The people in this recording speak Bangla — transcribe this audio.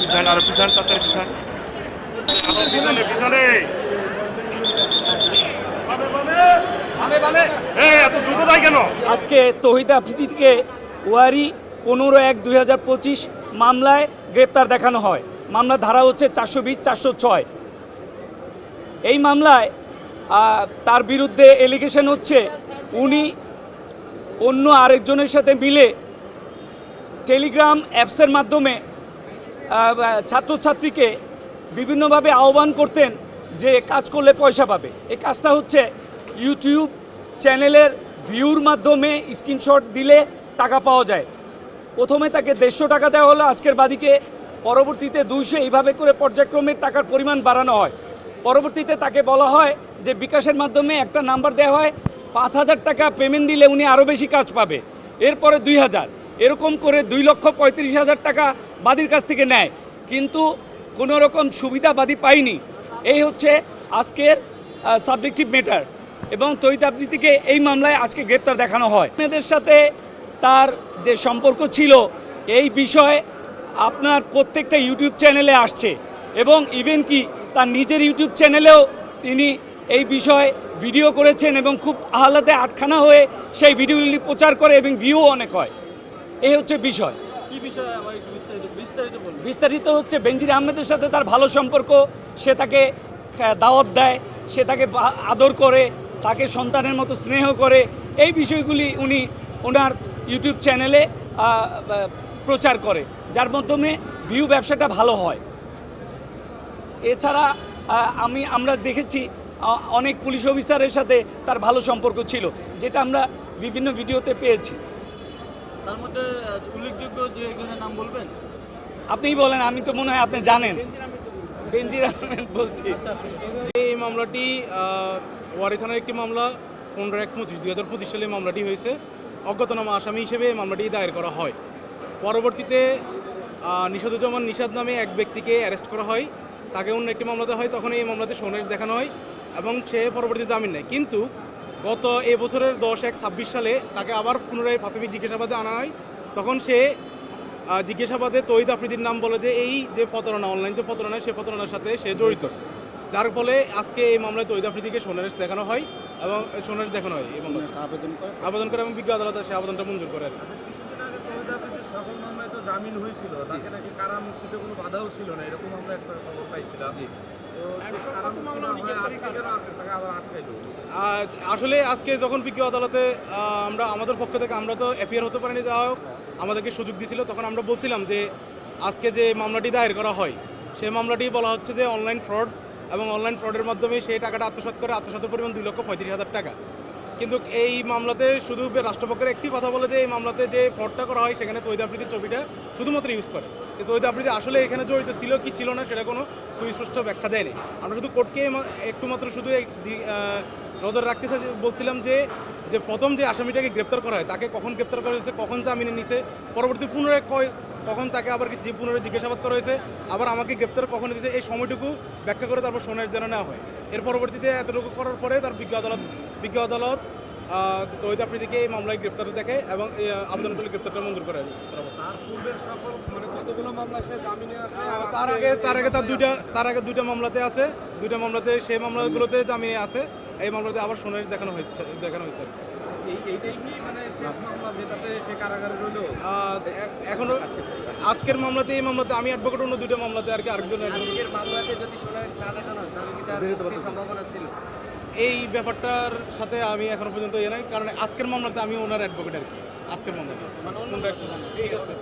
পিছান আরো পিছান তাড়াতাড়ি পিছান আরো পিছনে পিছনে এত দ্রুত যায় কেন? আজকে তৌহিদ আফ্রিদিকে ওয়ারি 15/1/2025 মামলায় গ্রেপ্তার দেখানো হয়। মামলার ধারা হচ্ছে 420, 406। এই মামলায় তার বিরুদ্ধে এলিগেশন হচ্ছে উনি অন্য আরেকজনের সাথে মিলে টেলিগ্রাম অ্যাপসের মাধ্যমে ছাত্রছাত্রীকে বিভিন্নভাবে আহ্বান করতেন যে কাজ করলে পয়সা পাবে। এই কাজটা হচ্ছে ইউটিউব চ্যানেলের ভিউর মাধ্যমে স্ক্রিনশট দিলে টাকা পাওয়া যায়। প্রথমে তাকে 150 টাকা দেওয়া হলো আজকের বাদীকে, পরবর্তীতে 200, এইভাবে করে পর্যায়ক্রমে টাকার পরিমাণ বাড়ানো হয়। পরবর্তীতে তাকে বলা হয় যে বিকাশের মাধ্যমে একটা নাম্বার দেওয়া হয়, 5000 টাকা পেমেন্ট দিলে উনি আরও বেশি কাজ পাবে, এরপরে 2000, এরকম করে 2,35,000 টাকা বাদীর কাছ থেকে নেয়, কিন্তু কোনো রকম সুবিধা বাদী পায়নি। এই হচ্ছে আজকের সাবজেক্টিভ ম্যাটার এবং তৌহিদ আফ্রিদিকে এই মামলায় আজকে গ্রেপ্তার দেখানো হয়। আপনাদের সাথে তার যে সম্পর্ক ছিল এই বিষয়ে আপনার প্রত্যেকটা ইউটিউব চ্যানেলে আসছে এবং ইভেন কি তার নিজের ইউটিউব চ্যানেলেও তিনি এই বিষয়ে ভিডিও করেছেন এবং খুব আহ্লাদে আটখানা হয়ে সেই ভিডিওগুলি প্রচার করে এবং ভিউ অনেক হয়। এই হচ্ছে বিষয়। কি বিষয় আমার বিস্তারিত বলুন। বিস্তারিত হচ্ছে বেনজির আহমেদের সাথে তার ভালো সম্পর্ক, সে তাকে দাওয়াত দেয়, সে তাকে আদর করে, তাকে সন্তানের মতো স্নেহ করে। এই বিষয়গুলি উনি ওনার ইউটিউব চ্যানেলে প্রচার করে, যার মাধ্যমে ভিউ ব্যবসাটা ভালো হয়। এছাড়া আমরা দেখেছি অনেক পুলিশ অফিসারের সাথে তার ভালো সম্পর্ক ছিল, যেটা আমরা বিভিন্ন ভিডিওতে পেয়েছি। তার মধ্যে উল্লেখযোগ্য যে একজনের নাম বলবেন? আপনিই বলেন, আমি তো মনে হয় আপনি জানেন। বেনজির আহমেদ বলছি। যে এই মামলাটি ওয়ারি থানার একটি মামলা 15/1/2025 সালে মামলাটি হয়েছে। অজ্ঞাতনামা আসামি হিসেবে এই মামলাটি দায়ের করা হয়। পরবর্তীতে নিশাদুজ্জামান নিশাদ নামে এক ব্যক্তিকে অ্যারেস্ট করা হয়, তাকে অন্য একটি মামলাতে হয়, তখন এই মামলাতে সনদ দেখানো হয় এবং সে পরবর্তীতে জামিন নেয়। কিন্তু গত এবছরের 10/1/26 সালে তাকে আবার পুনরায় প্রাথমিক জিজ্ঞাসাবাদে আনা হয়। তখন সে জিজ্ঞাসাবাদে তৌহিদ আফ্রিদির নাম বলে যে এই যে প্রতারণা, অনলাইন যে প্রতারণা, সে প্রতারণার সাথে সে জড়িত, যার ফলে আজকে এই মামলায় তৌহিদ আফ্রিদিকে সোনারেশ দেখানো হয় এবং সোনারেশ দেখানো হয় এই মামলায় আবেদন করে এবং বিজ্ঞ আদালতে সে আবেদনটা মঞ্জুর করে। সকল মামলায় তো জামিন হয়েছিল, তাকে নাকি কারা মুক্তিতে কোনো বাধাও ছিল না, এরকম আমরা একটা খবর পাইছিলাম। আসলে আজকে যখন বিজ্ঞ আদালতে আমরা আমাদের পক্ষ থেকে আমরা তো অ্যাপিয়ার হতে পারিনি, যা হোক আমাদেরকে সুযোগ দিয়েছিল, তখন আমরা বলছিলাম যে আজকে যে মামলাটি দায়ের করা হয় সেই মামলাটি বলা হচ্ছে যে অনলাইন ফ্রড এবং অনলাইন ফ্রডের মাধ্যমে সেই টাকাটা আত্মসাৎ করে, আত্মসাতের পরিমাণ 2,35,000 টাকা। কিন্তু এই মামলাতে শুধু রাষ্ট্রপক্ষের একটি কথা বলে যে এই মামলাতে যে ফ্রডটা করা হয় সেখানে তৌহিদ আফ্রিদির ছবিটা শুধুমাত্র ইউজ করে। কিন্তু তৌহিদ আফ্রিদি আসলে এখানে জড়িত ছিল কি ছিল না সেটা কোনো সুস্পষ্ট ব্যাখ্যা দেয়নি। আমরা শুধু কোর্টকে একটু মাত্র শুধু নজর রাখতে বলছিলাম যে প্রথম যে আসামিটাকে গ্রেপ্তার করা হয় তাকে কখন গ্রেপ্তার করা হয়েছে, কখন জামিনে নিছে, পরবর্তী পুনরায় কখন তাকে আবার পুনরায় জিজ্ঞাসাবাদ করা হয়েছে, আবার আমাকে গ্রেপ্তার কখন দিয়েছে, এই সময়টুকু ব্যাখ্যা করে তারপর সোনার যেন নেওয়া হয়। এর পরবর্তীতে এতটুকু করার পরে তার বিজ্ঞ আদালত তৌহিদ আফ্রিদিকে এই মামলায় গ্রেপ্তার দেখে এবং আবেদন করলে গ্রেপ্তারটা মঞ্জুর করে। তার পূর্বের সকল কতগুলো মামলা সে জামিনে আছে? তার আগে দুইটা মামলাতে আছে, দুইটা মামলাতে সেই মামলাগুলোতে জামিনে আছে, এই মামলাতে আবার সোনার দেখানো হয়েছে। এইটাই কি মানে শেষ মামলা যেটাতে সে কারাগারে রইল? এখনো আজকের মামলাতে, এই মামলাতে আমি অ্যাডভোকেট, অন্য দুইটা মামলাতে আর কি আরেকজন মামলাতে যদি সোনার না দেখানো হয় তাহলে কি তার সম্ভাবনা ছিল? এই ব্যাপারটার সাথে আমি এখনো পর্যন্ত নাই, কারণ আজকের মামলাতে আমি ওনার অ্যাডভোকেট আর কি, আজকের মামলাতে। ঠিক আছে।